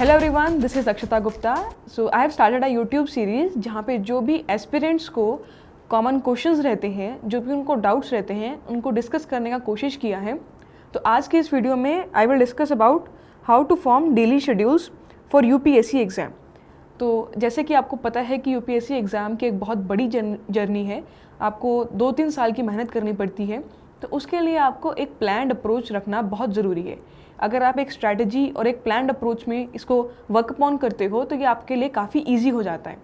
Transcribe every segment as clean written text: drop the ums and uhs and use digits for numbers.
Hello everyone, this is Akshata Gupta. So I have started a YouTube series जहाँ पे जो भी एस्पिरेंट्स को कॉमन क्वेश्चंस रहते हैं, जो भी उनको डाउट्स रहते हैं, उनको डिस्कस करने का कोशिश किया है। तो आज के इस वीडियो में I will discuss about how to form daily schedules for UPSC exam. तो जैसे कि आपको पता है कि यूपीएससी एग्ज़ाम की एक बहुत बड़ी जर्नी है, आपको 2-3 साल की मेहनत करनी पड़ती है। तो उसके लिए आपको एक प्लान्ड अप्रोच रखना बहुत ज़रूरी है। अगर आप एक स्ट्रैटेजी और एक प्लान्ड अप्रोच में इसको वर्क अपॉन करते हो तो ये आपके लिए काफ़ी ईजी हो जाता है।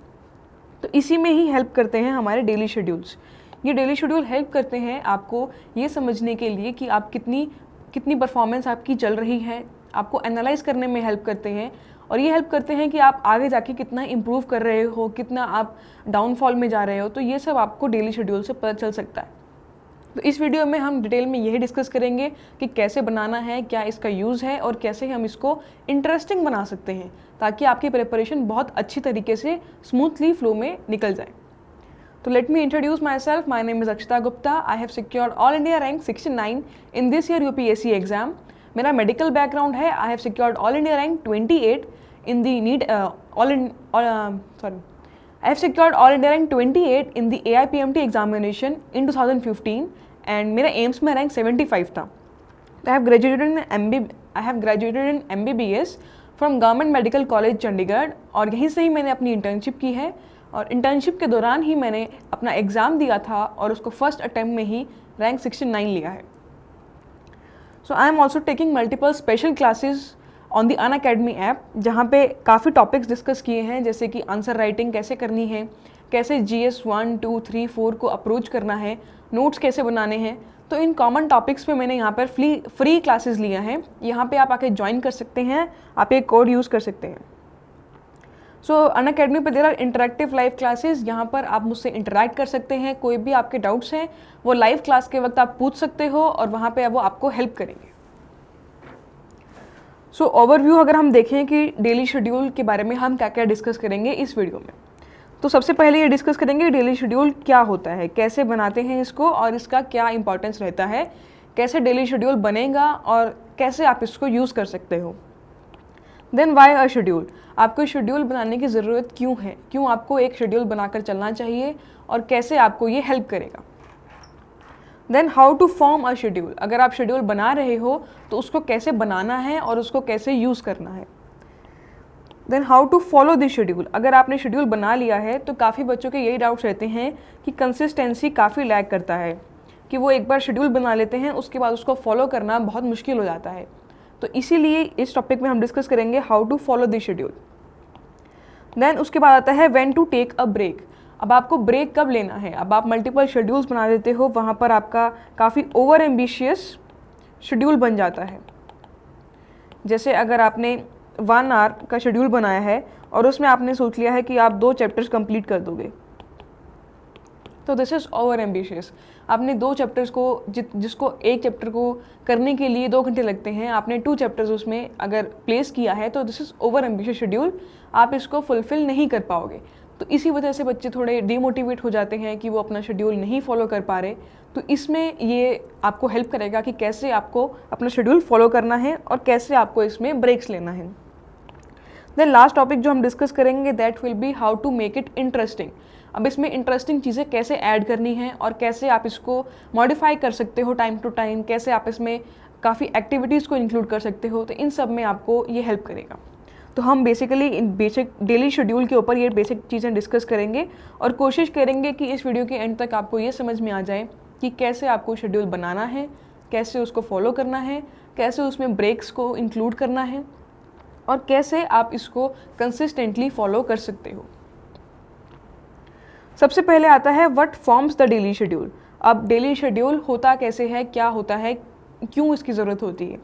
तो इसी में ही हेल्प करते हैं हमारे डेली शेड्यूल्स। ये डेली शेड्यूल हेल्प करते हैं आपको ये समझने के लिए कि आप कितनी परफॉर्मेंस आपकी चल रही है, आपको एनालाइज करने में हेल्प करते हैं, और ये हेल्प करते हैं कि आप आगे जाके कितना इम्प्रूव कर रहे हो, कितना आप डाउनफॉल में जा रहे हो। तो ये सब आपको डेली शेड्यूल से पता चल सकता है। तो इस वीडियो में हम डिटेल में यही डिस्कस करेंगे कि कैसे बनाना है, क्या इसका यूज़ है और कैसे हम इसको इंटरेस्टिंग बना सकते हैं ताकि आपकी प्रिपरेशन बहुत अच्छी तरीके से स्मूथली फ्लो में निकल जाए। तो let me introduce myself. My name is Akshata Gupta. I have secured all India rank 69 in this year UPSC exam. मेरा मेडिकल बैकग्राउंड है। I have secured all India rank 28 in the NEET I have secured all India rank 28 in the AIPMT examination in 2015 and मेरा AIIMS में rank 75 था। I have graduated in MBBS from Government Medical College Chandigarh, और यहीं से ही मैंने अपनी internship की है, और इंटर्नशिप के दौरान ही मैंने अपना एग्ज़ाम दिया था और उसको फर्स्ट अटैम्प्ट में ही रैंक 69 लिया है। So I am also taking multiple special classes on the Unacademy app, जहाँ पे काफ़ी टॉपिक्स डिस्कस किए हैं, जैसे कि आंसर राइटिंग कैसे करनी है, कैसे GS 1, 2, 3, 4 को अप्रोच करना है, नोट्स कैसे बनाने हैं। तो इन कॉमन टॉपिक्स पे मैंने यहाँ पर फ्री क्लासेस लिया है। यहाँ पे आप आके ज्वाइन कर सकते हैं, आप एक कोड यूज़ कर सकते हैं। सो अनअकैडमी पर there are interactive live classes. यहाँ पर आप मुझसे इंटरेक्ट कर सकते हैं, कोई भी आपके डाउट्स हैं वो लाइव क्लास के वक्त आप पूछ सकते हो और वहाँ पर वो आपको हेल्प करेंगे। सो ओवरव्यू अगर हम देखें कि डेली शेड्यूल के बारे में हम क्या क्या डिस्कस करेंगे इस वीडियो में, तो सबसे पहले ये डिस्कस करेंगे डेली शेड्यूल क्या होता है, कैसे बनाते हैं इसको और इसका क्या इंपॉर्टेंस रहता है, कैसे डेली शेड्यूल बनेगा और कैसे आप इसको यूज़ कर सकते हो। देन वाई अ शेड्यूल, आपको शेड्यूल बनाने की ज़रूरत क्यों है, क्यों आपको एक शेड्यूल बनाकर चलना चाहिए और कैसे आपको ये हेल्प करेगा। Then how to form a schedule, अगर आप शेड्यूल बना रहे हो तो उसको कैसे बनाना है और उसको कैसे यूज़ करना है। Then how to follow this schedule, अगर आपने शेड्यूल बना लिया है तो काफ़ी बच्चों के यही डाउट्स रहते हैं कि कंसिस्टेंसी काफ़ी लैग करता है, कि वो एक बार शेड्यूल बना लेते हैं उसके बाद उसको फॉलो करना बहुत मुश्किल हो जाता है। तो इसीलिए इस टॉपिक में हम डिस्कस करेंगे how to follow this schedule. Then उसके बाद आता है when to take a break, अब आपको ब्रेक कब लेना है। अब आप मल्टीपल शेड्यूल्स बना देते हो, वहाँ पर आपका काफ़ी ओवर एम्बिशियस शेड्यूल बन जाता है। जैसे अगर आपने 1 आवर का शेड्यूल बनाया है और उसमें आपने सोच लिया है कि आप 2 चैप्टर्स कंप्लीट कर दोगे, तो दिस इज़ ओवर एम्बिशियस। आपने 2 चैप्टर्स को जिसको एक चैप्टर को करने के लिए 2 घंटे लगते हैं, आपने 2 चैप्टर्स उसमें अगर प्लेस किया है तो this is over ambitious schedule, आप इसको फुलफ़िल नहीं कर पाओगे। तो इसी वजह से बच्चे थोड़े डीमोटिवेट हो जाते हैं कि वो अपना शेड्यूल नहीं फॉलो कर पा रहे। तो इसमें ये आपको हेल्प करेगा कि कैसे आपको अपना शेड्यूल फॉलो करना है और कैसे आपको इसमें ब्रेक्स लेना है। देन लास्ट टॉपिक जो हम डिस्कस करेंगे that will be how to make it interesting. अब इसमें इंटरेस्टिंग चीज़ें कैसे ऐड करनी है और कैसे आप इसको मॉडिफाई कर सकते हो टाइम टू टाइम, कैसे आप इसमें काफ़ी एक्टिविटीज़ को इंक्लूड कर सकते हो। तो इन सब में आपको ये हेल्प करेगा। तो हम बेसिकली इन बेसिक डेली शेड्यूल के ऊपर ये बेसिक चीज़ें डिस्कस करेंगे और कोशिश करेंगे कि इस वीडियो के एंड तक आपको ये समझ में आ जाए कि कैसे आपको शेड्यूल बनाना है, कैसे उसको फॉलो करना है, कैसे उसमें ब्रेक्स को इंक्लूड करना है और कैसे आप इसको कंसिस्टेंटली फॉलो कर सकते हो। सबसे पहले आता है what forms the daily schedule. अब डेली शेड्यूल होता कैसे है, क्या होता है, क्यों इसकी ज़रूरत होती है।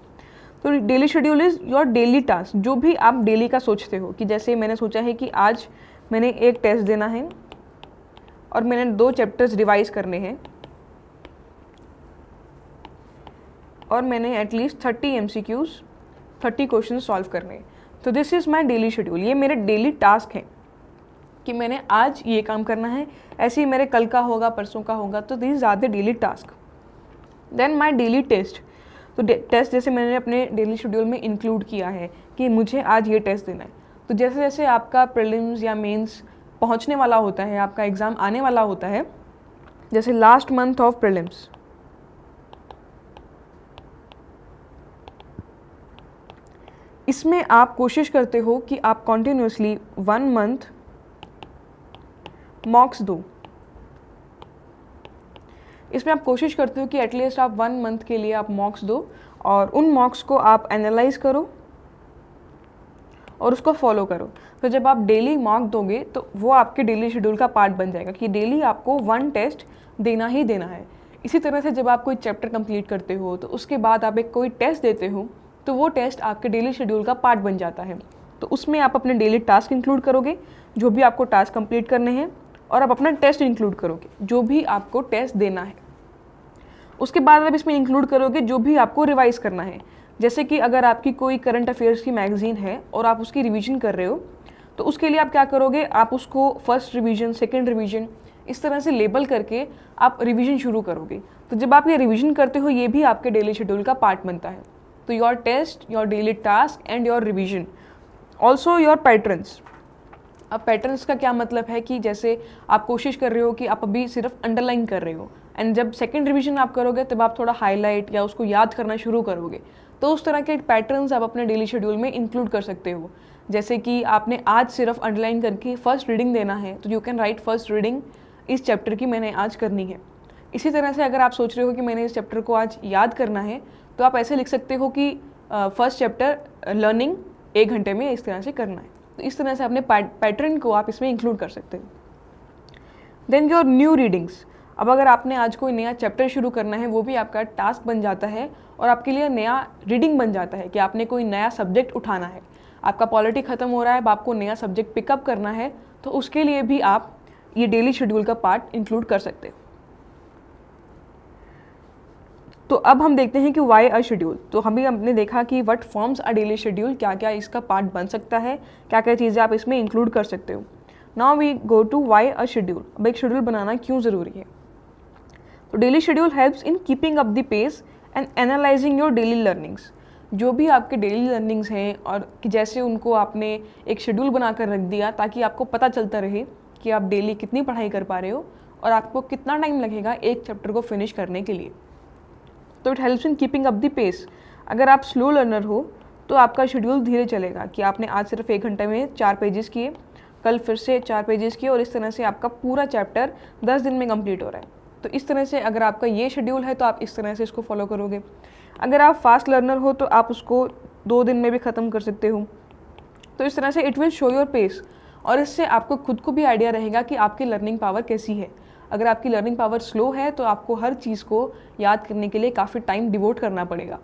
तो daily schedule is your daily task, जो भी आप डेली का सोचते हो कि जैसे मैंने सोचा है कि आज मैंने एक टेस्ट देना है और मैंने 2 चैप्टर्स रिवाइज करने हैं और मैंने एटलीस्ट 30 MCQs 30 क्वेश्चन सॉल्व करने हैं। तो this is my daily schedule, ये मेरे डेली टास्क हैं कि मैंने आज ये काम करना है, ऐसे ही मेरे कल का होगा, परसों का होगा। तो this are the daily task. Then my daily test, तो टेस्ट जैसे मैंने अपने डेली शेड्यूल में इंक्लूड किया है कि मुझे आज ये टेस्ट देना है। तो जैसे जैसे आपका प्रीलिम्स या मेंस पहुंचने वाला होता है, आपका एग्ज़ाम आने वाला होता है, जैसे लास्ट मंथ ऑफ प्रीलिम्स, इसमें आप कोशिश करते हो कि आप कॉन्टिन्यूसली 1 मंथ मॉक्स दो। इसमें आप कोशिश करते हो कि एटलीस्ट आप 1 मंथ के लिए आप मॉक्स दो और उन मॉक्स को आप एनालाइज करो और उसको फॉलो करो। तो जब आप डेली मॉक दोगे तो वो आपके डेली शेड्यूल का पार्ट बन जाएगा कि डेली आपको 1 टेस्ट देना ही देना है। इसी तरह से जब आप कोई चैप्टर कंप्लीट करते हो तो उसके बाद आप एक कोई टेस्ट देते हो तो वो टेस्ट आपके डेली शेड्यूल का पार्ट बन जाता है। तो उसमें आप अपने डेली टास्क इंक्लूड करोगे, जो भी आपको टास्क कंप्लीट करने हैं, और आप अपना टेस्ट इंक्लूड करोगे, जो भी आपको टेस्ट देना है। उसके बाद आप इसमें इंक्लूड करोगे जो भी आपको रिवाइज करना है। जैसे कि अगर आपकी कोई करंट अफेयर्स की मैगजीन है और आप उसकी रिवीजन कर रहे हो, तो उसके लिए आप क्या करोगे, आप उसको फर्स्ट रिवीजन, सेकंड रिवीजन, इस तरह से लेबल करके आप रिवीजन शुरू करोगे। तो जब आप ये रिवीजन करते हो, ये भी आपके डेली शेड्यूल का पार्ट बनता है। तो your test, your daily task and your revision, also your patterns. अब पैटर्न्स का क्या मतलब है कि जैसे आप कोशिश कर रहे हो कि आप अभी सिर्फ अंडरलाइन कर रहे हो, एंड जब सेकंड रिवीजन आप करोगे तब आप थोड़ा हाईलाइट या उसको याद करना शुरू करोगे। तो उस तरह के पैटर्न्स आप अपने डेली शेड्यूल में इंक्लूड कर सकते हो। जैसे कि आपने आज सिर्फ अंडरलाइन करके फर्स्ट रीडिंग देना है, तो you can write first reading इस चैप्टर की मैंने आज करनी है। इसी तरह से अगर आप सोच रहे हो कि मैंने इस चैप्टर को आज याद करना है, तो आप ऐसे लिख सकते हो कि फर्स्ट चैप्टर लर्निंग 1 घंटे में इस तरह से करना है। तो इस तरह से अपने पैटर्न को आप इसमें इंक्लूड कर सकते हो। Then your new readings. अब अगर आपने आज कोई नया चैप्टर शुरू करना है, वो भी आपका टास्क बन जाता है और आपके लिए नया रीडिंग बन जाता है कि आपने कोई नया सब्जेक्ट उठाना है। आपका पॉलिटी ख़त्म हो रहा है, अब आपको नया सब्जेक्ट पिकअप करना है, तो उसके लिए भी आप ये डेली शेड्यूल का पार्ट इंक्लूड कर सकते हो। तो अब हम देखते हैं कि वाई अ शेड्यूल। तो हमने देखा कि what forms a daily schedule, क्या क्या इसका पार्ट बन सकता है, क्या क्या चीज़ें आप इसमें इंक्लूड कर सकते हो। Now we go to why a schedule. अब एक शेड्यूल बनाना क्यों ज़रूरी है। तो daily schedule helps in keeping up the pace and analysing your daily learnings. जो भी आपके डेली लर्निंग्स हैं और कि जैसे उनको आपने एक शेड्यूल बनाकर रख दिया ताकि आपको पता चलता रहे कि आप डेली कितनी पढ़ाई कर पा रहे हो और आपको कितना टाइम लगेगा एक चैप्टर को फिनिश करने के लिए। तो it helps in keeping up the pace. अगर आप स्लो लर्नर हो तो आपका शेड्यूल धीरे चलेगा कि आपने आज सिर्फ 1 घंटे में 4 पेजेस किए, कल फिर से 4 पेजेस किए, और इस तरह से आपका पूरा चैप्टर 10 दिन में कंप्लीट हो रहा है। तो इस तरह से अगर आपका ये शेड्यूल है तो आप इस तरह से इसको फॉलो करोगे। अगर आप फास्ट लर्नर हो तो आप उसको 2 दिन में भी ख़त्म कर सकते हो। तो इस तरह से it will show your pace, और इससे आपको खुद को भी आइडिया रहेगा कि आपकी लर्निंग पावर कैसी है। अगर आपकी लर्निंग पावर स्लो है तो आपको हर चीज़ को याद करने के लिए काफ़ी टाइम डिवोट करना पड़ेगा।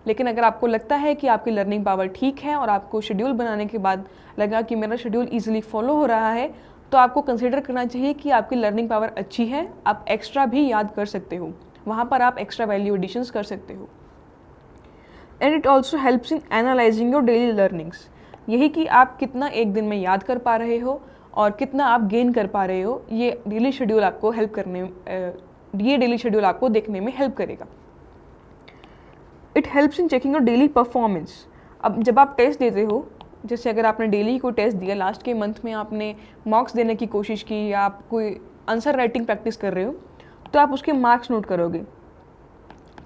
लेकिन अगर आपको लगता है कि आपकी लर्निंग पावर ठीक है और आपको शेड्यूल बनाने के बाद लगा कि मेरा शेड्यूल ईजिली फॉलो हो रहा है, तो आपको कंसिडर करना चाहिए कि आपकी लर्निंग पावर अच्छी है, आप एक्स्ट्रा भी याद कर सकते हो, वहाँ पर आप एक्स्ट्रा वैल्यू एडिशंस कर सकते हो। And it also helps in analysing your daily learnings. यही कि आप कितना एक दिन में याद कर पा रहे हो और कितना आप गेन कर पा रहे हो, ये डेली शेड्यूल आपको ये डेली शेड्यूल आपको देखने में हेल्प करेगा। It helps in checking your daily performance. अब जब आप टेस्ट देते हो, जैसे अगर आपने डेली को टेस्ट दिया, लास्ट के मंथ में आपने मार्क्स देने की कोशिश की या आप कोई आंसर राइटिंग प्रैक्टिस कर रहे हो, तो आप उसके मार्क्स नोट करोगे।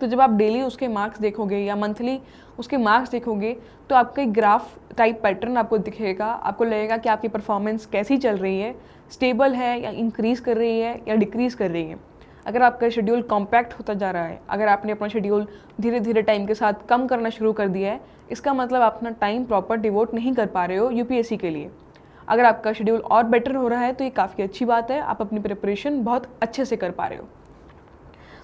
तो जब आप डेली उसके मार्क्स देखोगे या मंथली उसके मार्क्स देखोगे, तो आपका एक ग्राफ टाइप पैटर्न आपको दिखेगा। आपको लगेगा कि आपकी परफॉर्मेंस कैसी चल रही है, स्टेबल है या इंक्रीज़ कर रही है या डिक्रीज़ कर रही है। अगर आपका शेड्यूल कॉम्पैक्ट होता जा रहा है, अगर आपने अपना शेड्यूल धीरे धीरे टाइम के साथ कम करना शुरू कर दिया है, इसका मतलब आप अपना टाइम प्रॉपर डिवोट नहीं कर पा रहे हो यूपीएससी के लिए। अगर आपका शेड्यूल और बेटर हो रहा है तो ये काफ़ी अच्छी बात है, आप अपनी प्रिपरेशन बहुत अच्छे से कर पा रहे हो।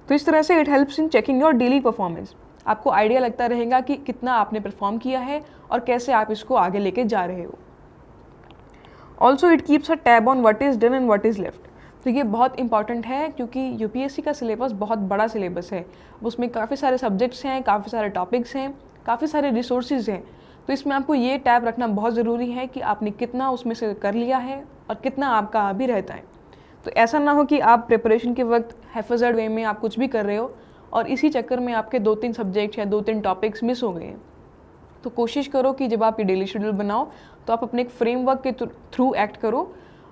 तो इस तरह से it helps in checking your daily performance. आपको आइडिया लगता रहेगा कि कितना आपने परफॉर्म किया है और कैसे आप इसको आगे लेके जा रहे हो। Also it keeps a tab on what is done and what is left. तो ये बहुत इंपॉर्टेंट है क्योंकि यूपीएससी का सिलेबस बहुत बड़ा सिलेबस है। उसमें काफ़ी सारे सब्जेक्ट्स हैं, काफ़ी सारे टॉपिक्स हैं, काफ़ी सारे रिसोर्सेज हैं। तो इसमें आपको ये टैब रखना बहुत ज़रूरी है कि आपने कितना उसमें से कर लिया है और कितना आपका अभी रहता है। तो ऐसा ना हो कि आप प्रिपरेशन के वक्त हैफेज़र्ड वे में आप कुछ भी कर रहे हो और इसी चक्कर में आपके 2-3 सब्जेक्ट या 2-3 टॉपिक्स मिस हो गए हैं। तो कोशिश करो कि जब आप ये डेली शेड्यूल बनाओ तो आप अपने एक फ्रेमवर्क के थ्रू एक्ट करो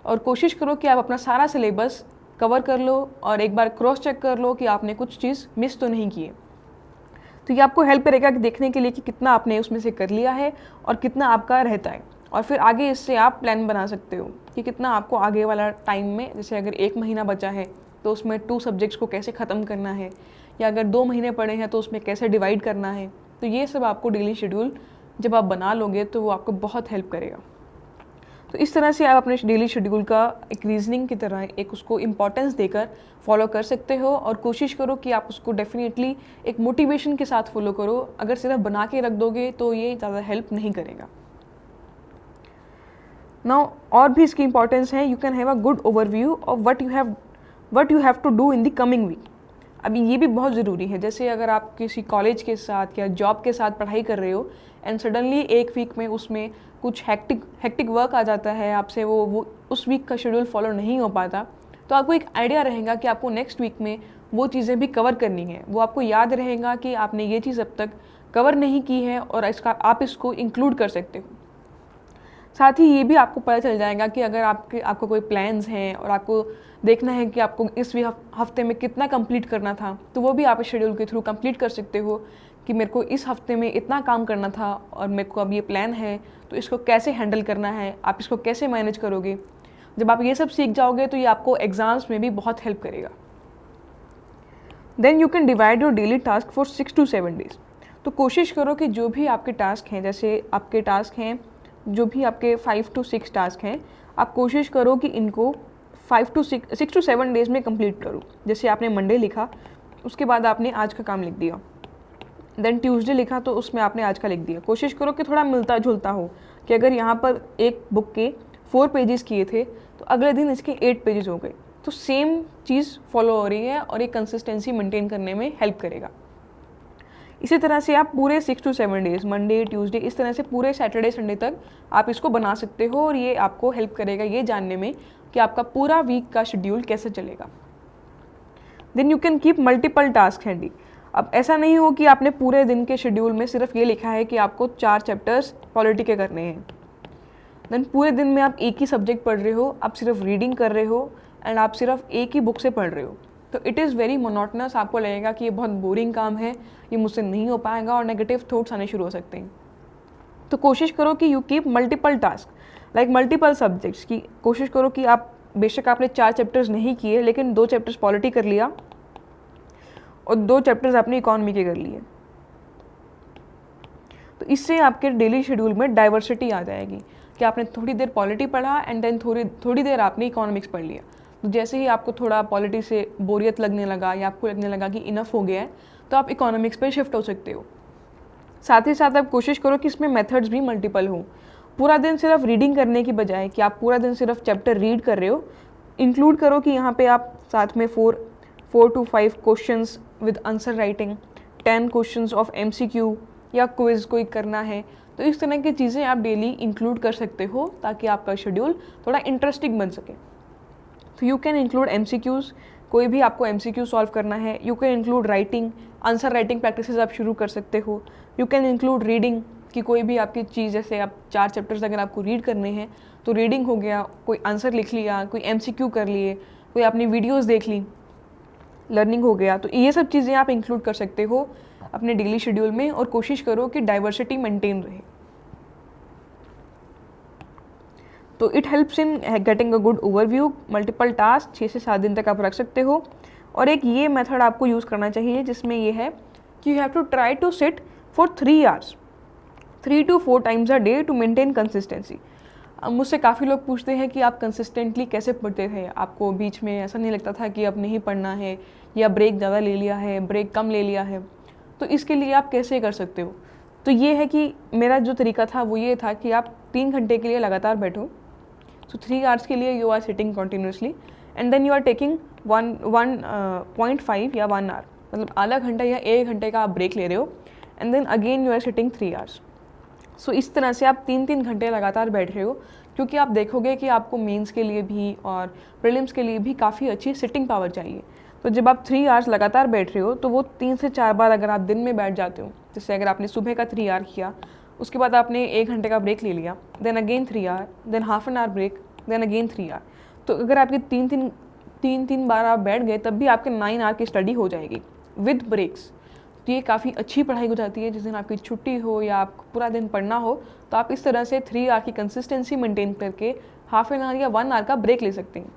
और कोशिश करो कि आप अपना सारा सिलेबस कवर कर लो और एक बार क्रॉस चेक कर लो कि आपने कुछ चीज़ मिस तो नहीं की है। तो ये आपको हेल्प करेगा कि देखने के लिए कि कितना आपने उसमें से कर लिया है और कितना आपका रहता है, और फिर आगे इससे आप प्लान बना सकते हो कि कितना आपको आगे वाला टाइम में, जैसे अगर 1 महीना बचा है तो उसमें 2 सब्जेक्ट्स को कैसे ख़त्म करना है, या अगर 2 महीने पड़े हैं तो उसमें कैसे डिवाइड करना है। तो ये सब आपको डेली शेड्यूल जब आप बना लोगे तो वो आपको बहुत हेल्प करेगा। तो इस तरह से आप अपने डेली शेड्यूल का एक रीजनिंग की तरह एक उसको इम्पॉर्टेंस देकर फॉलो कर सकते हो, और कोशिश करो कि आप उसको डेफिनेटली एक मोटिवेशन के साथ फॉलो करो। अगर सिर्फ बना के रख दोगे तो ये ज़्यादा हेल्प नहीं करेगा। नाउ और भी इसकी इंपॉर्टेंस है, you can have a good overview of what you have to do in the coming week. अभी ये भी बहुत ज़रूरी है, जैसे अगर आप किसी कॉलेज के साथ या जॉब के साथ पढ़ाई कर रहे हो एंड सडनली एक वीक में उसमें कुछ हेक्टिक वर्क आ जाता है, आपसे वो उस वीक का शेड्यूल फॉलो नहीं हो पाता, तो आपको एक आइडिया रहेगा कि आपको नेक्स्ट वीक में वो चीज़ें भी कवर करनी है। वो आपको याद रहेगा कि आपने ये चीज़ अब तक कवर नहीं की है और आप इसको इंक्लूड कर सकते हो। साथ ही ये भी आपको पता चल जाएगा कि अगर आपको कोई प्लान्स हैं और आपको देखना है कि आपको इस हफ्ते में कितना कंप्लीट करना था, तो वो भी आप इस शेड्यूल के थ्रू कंप्लीट कर सकते हो कि मेरे को इस हफ्ते में इतना काम करना था और मेरे को अब ये प्लान है, तो इसको कैसे हैंडल करना है, आप इसको कैसे मैनेज करोगे। जब आप ये सब सीख जाओगे तो ये आपको एग्ज़ाम्स में भी बहुत हेल्प करेगा। Then you can divide your daily task for 6 to 7 days. तो कोशिश करो कि जो भी आपके टास्क हैं, जैसे आपके टास्क हैं जो भी आपके 5 to 6 टास्क हैं, आप कोशिश करो कि इनको 6 to 7 डेज़ में कंप्लीट करो। जैसे आपने मंडे लिखा, उसके बाद आपने आज का काम लिख दिया, देन ट्यूसडे लिखा तो उसमें आपने आज का लिख दिया। कोशिश करो कि थोड़ा मिलता जुलता हो, कि अगर यहाँ पर एक बुक के 4 पेजेस किए थे तो अगले दिन इसके 8 पेजेस हो गए, तो सेम चीज़ फॉलो हो रही है और ये कंसिस्टेंसी मेंटेन करने में हेल्प करेगा। इसी तरह से आप पूरे 6 to 7 डेज़, मंडे ट्यूसडे, इस तरह से पूरे सैटरडे संडे तक आप इसको बना सकते हो, और ये आपको हेल्प करेगा ये जानने में कि आपका पूरा वीक का शेड्यूल कैसे चलेगा। Then you can keep multiple task handy. अब ऐसा नहीं हो कि आपने पूरे दिन के शेड्यूल में सिर्फ ये लिखा है कि आपको 4 चैप्टर्स पॉलिटी के करने हैं, देन पूरे दिन में आप एक ही सब्जेक्ट पढ़ रहे हो, आप सिर्फ रीडिंग कर रहे हो एंड आप सिर्फ एक ही बुक से पढ़ रहे हो, तो इट इज़ वेरी मोनोटनस। आपको लगेगा कि ये बहुत बोरिंग काम है, ये मुझसे नहीं हो पाएगा, और नेगेटिव थॉट्स आने शुरू हो सकते हैं। तो कोशिश करो कि you keep multiple task like multiple subjects की। कोशिश करो कि आप बेशक आपने 4 चैप्टर्स नहीं किए, लेकिन 2 चैप्टर्स पॉलिटी कर लिया और 2 चैप्टर्स आपने इकोनॉमी के कर लिए। तो इससे आपके डेली शेड्यूल में डाइवर्सिटी आ जाएगी कि आपने थोड़ी देर पॉलिटी पढ़ा एंड देन थोड़ी देर आपने इकोनॉमिक्स पढ़ लिया। तो जैसे ही आपको थोड़ा पॉलिटी से बोरियत लगने लगा या आपको लगने लगा कि इनफ हो गया है, तो आप इकोनॉमिक्स पे शिफ्ट हो सकते हो। साथ ही साथ आप कोशिश करो कि इसमें मेथड्स भी मल्टीपल हो। पूरा दिन सिर्फ रीडिंग करने की बजाय कि आप पूरा दिन सिर्फ चैप्टर रीड कर रहे हो, इंक्लूड करो कि यहाँ पे आप साथ में 4 to 5 questions with answer writing, 10 questions of MCQ या क्विज कोई करना है। तो इस तरह की चीज़ें आप डेली इंक्लूड कर सकते हो ताकि आपका शेड्यूल थोड़ा इंटरेस्टिंग बन सके। तो यू कैन इंक्लूड MCQs, कोई भी आपको MCQ सॉल्व करना है। You can include writing, answer writing practices आप शुरू कर सकते हो। यू कैन इंक्लूड रीडिंग, कि कोई भी आपकी चीज़, जैसे आप 4 चैप्टर्स अगर आपको रीड करने हैं तो रीडिंग हो गया, कोई आंसर लिख लिया, कोई MCQ कर लिए, कोई आपने वीडियोज़ देख ली, लर्निंग हो गया। तो ये सब चीज़ें आप इंक्लूड कर सकते हो अपने डेली शेड्यूल में, और कोशिश करो कि डाइवर्सिटी मेंटेन रहे। तो it helps in getting a good overview. Multiple task 6 से 7 दिन तक आप रख सकते हो। और एक ये मेथड आपको यूज़ करना चाहिए जिसमें ये है कि you have to try to sit for 3 hours 3 to 4 times a day to maintain consistency. अब मुझसे काफ़ी लोग पूछते हैं कि आप कंसिस्टेंटली कैसे पढ़ते थे, आपको बीच में ऐसा नहीं लगता था कि अब नहीं पढ़ना है, या ब्रेक ज़्यादा ले लिया है, ब्रेक कम ले लिया है, तो इसके लिए आप कैसे कर सकते हो। तो ये है कि मेरा जो तरीका था वो ये था कि आप 3 घंटे के लिए लगातार बैठो। सो 3 hours के लिए you are sitting continuously and then you are taking 1.5 या 1 hour, मतलब आधा घंटा या 1 घंटे का आप ब्रेक ले रहे हो, and then again you are sitting 3 hours। So इस तरह से आप 3-3 घंटे लगातार बैठ रहे हो, क्योंकि आप देखोगे कि आपको मेंस के लिए भी और प्रीलिम्स के लिए भी काफ़ी अच्छी सिटिंग पावर चाहिए। तो जब आप 3 hours लगातार बैठ रहे हो तो वो 3 से 4 बार अगर आप दिन में बैठ जाते हो, जैसे अगर आपने सुबह का 3 hour किया, उसके बाद आपने 1 घंटे का ब्रेक ले लिया, then again 3 hour, then half an hour break, then again 3 hour. तो अगर आपके तीन बार आप बैठ गए तब भी आपके 9 आवर की स्टडी हो जाएगी विद ब्रेक्स। तो ये काफ़ी अच्छी पढ़ाई हो जाती है। जिस दिन आपकी छुट्टी हो या आपको पूरा दिन पढ़ना हो तो आप इस तरह से 3 आवर की कंसिस्टेंसी मेंटेन करके हाफ एन आवर या 1 आवर का ब्रेक ले सकते हैं।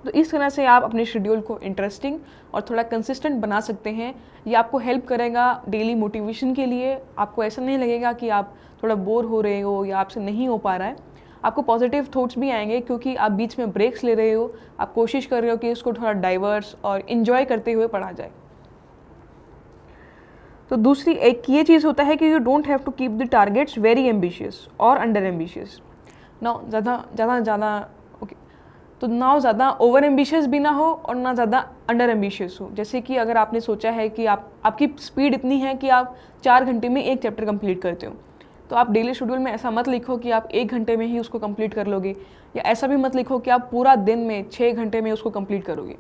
तो इस तरह से आप अपने शेड्यूल को इंटरेस्टिंग और थोड़ा कंसिस्टेंट बना सकते हैं। ये आपको हेल्प करेगा डेली मोटिवेशन के लिए। आपको ऐसा नहीं लगेगा कि आप थोड़ा बोर हो रहे हो या आपसे नहीं हो पा रहा है। आपको पॉजिटिव थॉट्स भी आएंगे क्योंकि आप बीच में ब्रेक्स ले रहे हो, आप कोशिश कर रहे हो कि इसको थोड़ा डाइवर्स और इन्जॉय करते हुए पढ़ा जाए। तो दूसरी एक ये चीज़ होता है कि you don't have to keep the targets very ambitious और अंडर एम्बिशियस। ना ज़्यादा ओवर एम्बिशियस भी ना हो और ना ज़्यादा अंडर एम्बिशियस हो। जैसे कि अगर आपने सोचा है कि आपकी स्पीड इतनी है कि आप 4 घंटे में एक चैप्टर कंप्लीट करते हो, तो आप डेली शेड्यूल में ऐसा मत लिखो कि आप 1 घंटे में ही उसको कंप्लीट कर लोगे, या ऐसा भी मत लिखो कि आप पूरा दिन में 6 घंटे में उसको कंप्लीट करोगे।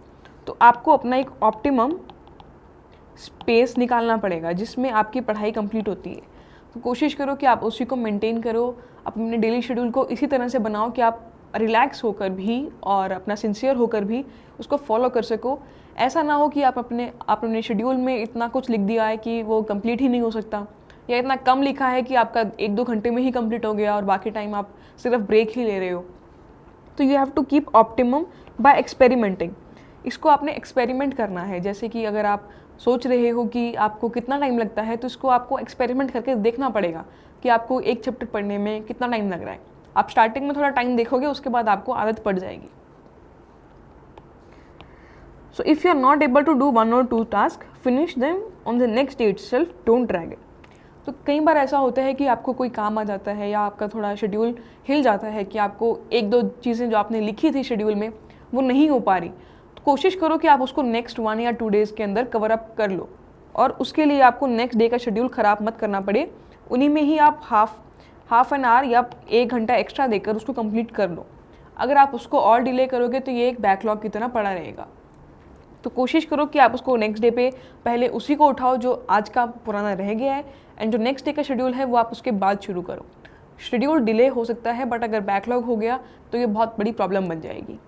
तो आपको अपना एक ऑप्टिमम स्पेस निकालना पड़ेगा जिसमें आपकी पढ़ाई कंप्लीट होती है। तो कोशिश करो कि आप उसी को मेंटेन करो, अपने डेली शेड्यूल को इसी तरह से बनाओ कि आप रिलैक्स होकर भी और अपना सिंसियर होकर भी उसको फॉलो कर सको। ऐसा ना हो कि आप अपने शेड्यूल में इतना कुछ लिख दिया है कि वो कंप्लीट ही नहीं हो सकता, या इतना कम लिखा है कि आपका 1-2 घंटे में ही कंप्लीट हो गया और बाकी टाइम आप सिर्फ ब्रेक ही ले रहे हो। तो you have to keep optimum by experimenting. इसको आपने एक्सपेरिमेंट करना है। जैसे कि अगर आप सोच रहे हो कि आपको कितना टाइम लगता है, तो इसको आपको एक्सपेरिमेंट करके देखना पड़ेगा कि आपको एक चैप्टर पढ़ने में कितना टाइम लग रहा है। आप स्टार्टिंग में थोड़ा टाइम देखोगे, उसके बाद आपको आदत पड़ जाएगी। So if you are not able to do 1 or 2 task, finish them on the next day itself, don't drag it. तो कई बार ऐसा होता है कि आपको कोई काम आ जाता है या आपका थोड़ा शेड्यूल हिल जाता है कि आपको 1-2 चीज़ें जो आपने लिखी थी शेड्यूल में वो नहीं हो पा रही। तो कोशिश करो कि आप उसको नेक्स्ट 1 या 2 डेज़ के अंदर कवर अप कर लो, और उसके लिए आपको नेक्स्ट डे का शेड्यूल ख़राब मत करना पड़े। उन्हीं में ही आप हाफ एन आवर या 1 घंटा एक्स्ट्रा देकर उसको कंप्लीट कर लो। अगर आप उसको और डिले करोगे तो ये एक बैकलॉग की तरह पड़ा रहेगा। तो कोशिश करो कि आप उसको नेक्स्ट डे पे पहले उसी को उठाओ जो आज का पुराना रह गया है, एंड जो नेक्स्ट डे का शेड्यूल है वो आप उसके बाद शुरू करो। शेड्यूल डिले हो सकता है, बट अगर बैकलॉग हो गया तो ये बहुत बड़ी प्रॉब्लम बन जाएगी।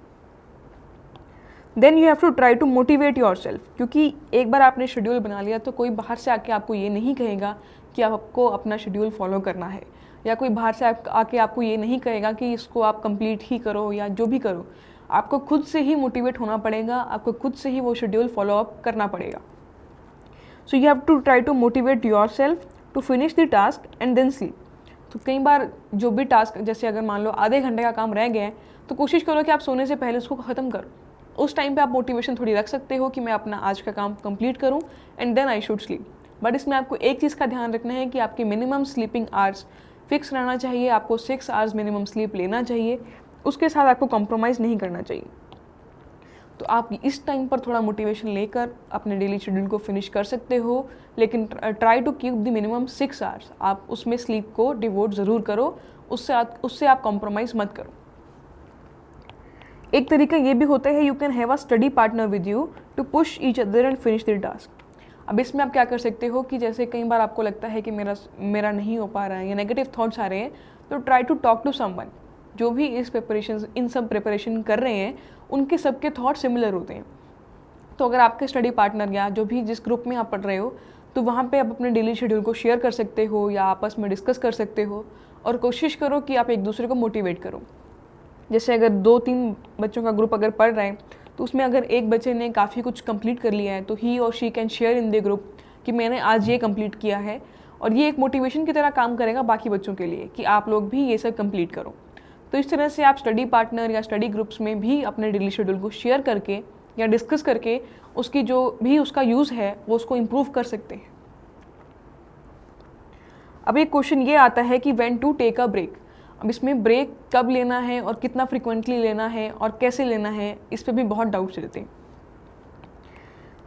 Then you have to try to motivate yourself, क्योंकि एक बार आपने शेड्यूल बना लिया तो कोई बाहर से आके आपको ये नहीं कहेगा कि आपको अपना शेड्यूल फॉलो करना है, या कोई बाहर से आके आपको ये नहीं कहेगा कि इसको आप कंप्लीट ही करो या जो भी करो। आपको खुद से ही मोटिवेट होना पड़ेगा, आपको खुद से ही वो शेड्यूल फॉलो अप करना पड़ेगा। So you have to try to motivate yourself to finish the task and then sleep. तो कई बार जो भी टास्क, जैसे अगर मान लो आधे घंटे का काम रह गया है, तो कोशिश करो कि आप सोने से पहले उसको ख़त्म करो। उस टाइम पे आप मोटिवेशन थोड़ी रख सकते हो कि मैं अपना आज का काम कंप्लीट करूं and then I should sleep. But इसमें आपको एक चीज़ का ध्यान रखना है कि आपकी मिनिमम स्लीपिंग आवर्स फिक्स रहना चाहिए। आपको 6 आवर्स मिनिमम स्लीप लेना चाहिए, उसके साथ आपको कॉम्प्रोमाइज़ नहीं करना चाहिए। तो आप इस टाइम पर थोड़ा मोटिवेशन लेकर अपने डेली शेड्यूल को फिनिश कर सकते हो, लेकिन try to keep the minimum 6 hours. आप उसमें स्लीप को डिवोट ज़रूर करो, उससे आप कॉम्प्रोमाइज़ मत करो। एक तरीका ये भी होता है, you can have a study partner with you to push each other and finish the task. अब इसमें आप क्या कर सकते हो कि जैसे कई बार आपको लगता है कि मेरा नहीं हो पा रहा है या नेगेटिव थॉट्स आ रहे हैं, तो try to talk to someone. जो भी इन सब प्रिपरेशन कर रहे हैं उनके सबके थॉट सिमिलर होते हैं। तो अगर आपके स्टडी पार्टनर या जो भी जिस ग्रुप में आप पढ़ रहे हो, तो वहाँ पे आप अपने डेली शेड्यूल को शेयर कर सकते हो या आपस में डिस्कस कर सकते हो, और कोशिश करो कि आप एक दूसरे को मोटिवेट करो। जैसे अगर 2-3 बच्चों का ग्रुप अगर पढ़ रहे हैं, तो उसमें अगर एक बच्चे ने काफ़ी कुछ कंप्लीट कर लिया है, तो ही और she can share in the group कि मैंने आज ये कंप्लीट किया है, और ये एक मोटिवेशन की तरह काम करेगा बाकी बच्चों के लिए कि आप लोग भी ये सब कंप्लीट करो। तो इस तरह से आप स्टडी पार्टनर या स्टडी ग्रुप्स में भी अपने डेली शेड्यूल को शेयर करके या डिस्कस करके उसकी जो भी उसका यूज़ है वो उसको इम्प्रूव कर सकते हैं। अब एक क्वेश्चन ये आता है कि when to take a break. अब इसमें ब्रेक कब लेना है और कितना फ्रिक्वेंटली लेना है और कैसे लेना है, इस पर भी बहुत डाउट्स रहते हैं।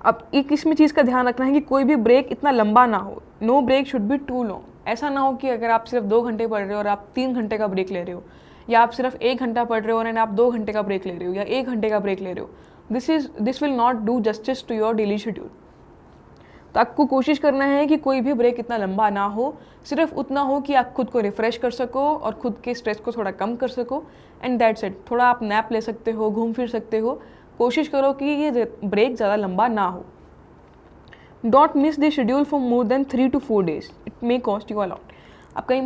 अब एक इसमें चीज़ का ध्यान रखना है कि कोई भी ब्रेक इतना लंबा ना हो। No break should be too long. ऐसा ना हो कि अगर आप सिर्फ 2 घंटे पढ़ रहे हो और आप 3 घंटे का ब्रेक ले रहे हो, या आप सिर्फ 1 घंटा पढ़ रहे हो और आप 2 घंटे का ब्रेक ले रहे हो या 1 घंटे का ब्रेक ले रहे हो। This will not do justice to your daily schedule. तो आपको कोशिश करना है कि कोई भी ब्रेक इतना लंबा ना हो, सिर्फ उतना हो कि आप खुद को रिफ़्रेश कर सको और खुद के स्ट्रेस को थोड़ा कम कर सको, एंड दैट्स इट। थोड़ा आप नैप ले सकते हो, घूम फिर सकते हो, कोशिश करो कि ये ब्रेक ज़्यादा लंबा ना हो। Don't miss the schedule for more than 3 to 4 days, it may cost you a lot. अब कई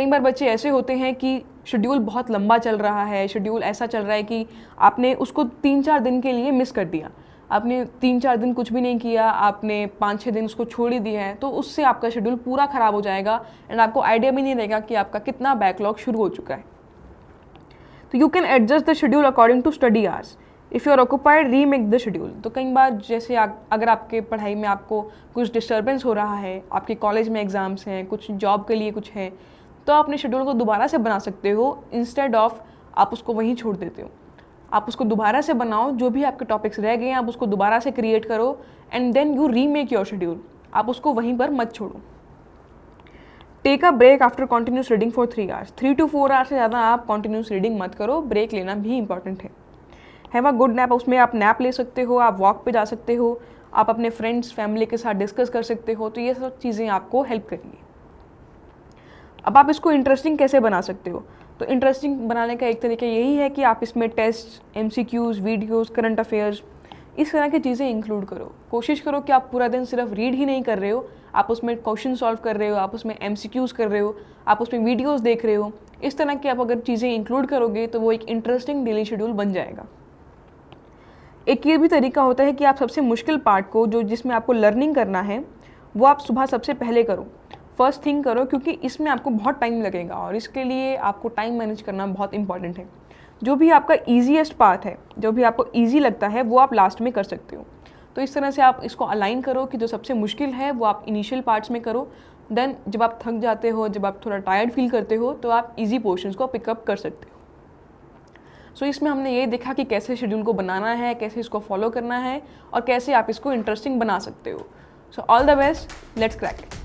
बार बच्चे ऐसे होते हैं कि शेड्यूल बहुत लंबा चल रहा है, शेड्यूल ऐसा चल रहा है कि आपने उसको 3-4 दिन के लिए मिस कर दिया, आपने 3-4 दिन कुछ भी नहीं किया, आपने 5-6 दिन उसको छोड़ ही दिया है, तो उससे आपका शेड्यूल पूरा ख़राब हो जाएगा एंड आपको आइडिया भी नहीं रहेगा कि आपका कितना बैकलॉग शुरू हो चुका है। तो you can adjust the schedule according to study hours. If you are occupied remake the schedule. तो कई बार जैसे अगर आपके पढ़ाई में आपको कुछ डिस्टर्बेंस हो रहा है, आपके कॉलेज में एग्ज़ाम्स हैं, कुछ जॉब के लिए कुछ है, तो आप अपने शेड्यूल को दोबारा से बना सकते हो, इंस्टेड ऑफ आप उसको वहीं छोड़ देते हो। आप उसको दोबारा से बनाओ, जो भी आपके टॉपिक्स रह गए हैं आप उसको दोबारा से क्रिएट करो and then you remake your schedule. आप उसको वहीं पर मत छोड़ो। Take a break after continuous reading for 3 hours। 3 to 4 hours से ज़्यादा आप कॉन्टिन्यूस रीडिंग मत करो, ब्रेक लेना भी इंपॉर्टेंट है। हैव अ गुड नैप, उसमें आप नैप ले सकते हो, आप वॉक पे जा सकते हो, आप अपने फ्रेंड्स फैमिली के साथ डिस्कस कर सकते हो, तो ये सब चीज़ें आपको हेल्प करेंगी। अब आप इसको इंटरेस्टिंग कैसे बना सकते हो? तो इंटरेस्टिंग बनाने का एक तरीका यही है कि आप इसमें test, MCQs, videos, current affairs, इस तरह की चीज़ें इंक्लूड करो। कोशिश करो कि आप पूरा दिन सिर्फ रीड ही नहीं कर रहे हो, आप उसमें क्वेश्चन सॉल्व कर रहे हो, आप उसमें MCQs कर रहे हो, आप उसमें वीडियोस देख रहे हो। इस तरह की आप अगर चीज़ें इंक्लूड करोगे तो वो एक इंटरेस्टिंग डेली शेड्यूल बन जाएगा। एक ये भी तरीका होता है कि आप सबसे मुश्किल पार्ट को, जो जिसमें आपको लर्निंग करना है, वो आप सुबह सबसे पहले करो, फर्स्ट थिंग करो, क्योंकि इसमें आपको बहुत टाइम लगेगा और इसके लिए आपको टाइम मैनेज करना बहुत इंपॉर्टेंट है। जो भी आपका ईजीएस्ट पार्ट है, जो भी आपको ईजी लगता है, वो आप लास्ट में कर सकते हो। तो इस तरह से आप इसको अलाइन करो कि जो सबसे मुश्किल है वो आप इनिशियल पार्ट्स में करो, देन जब आप थक जाते हो, जब आप थोड़ा टायर्ड फील करते हो, तो आप ईजी पोर्शंस को पिकअप कर सकते हो। सो इसमें हमने ये देखा कि कैसे शेड्यूल को बनाना है, कैसे इसको फॉलो करना है और कैसे आप इसको इंटरेस्टिंग बना सकते हो। So all the best, let's crack it.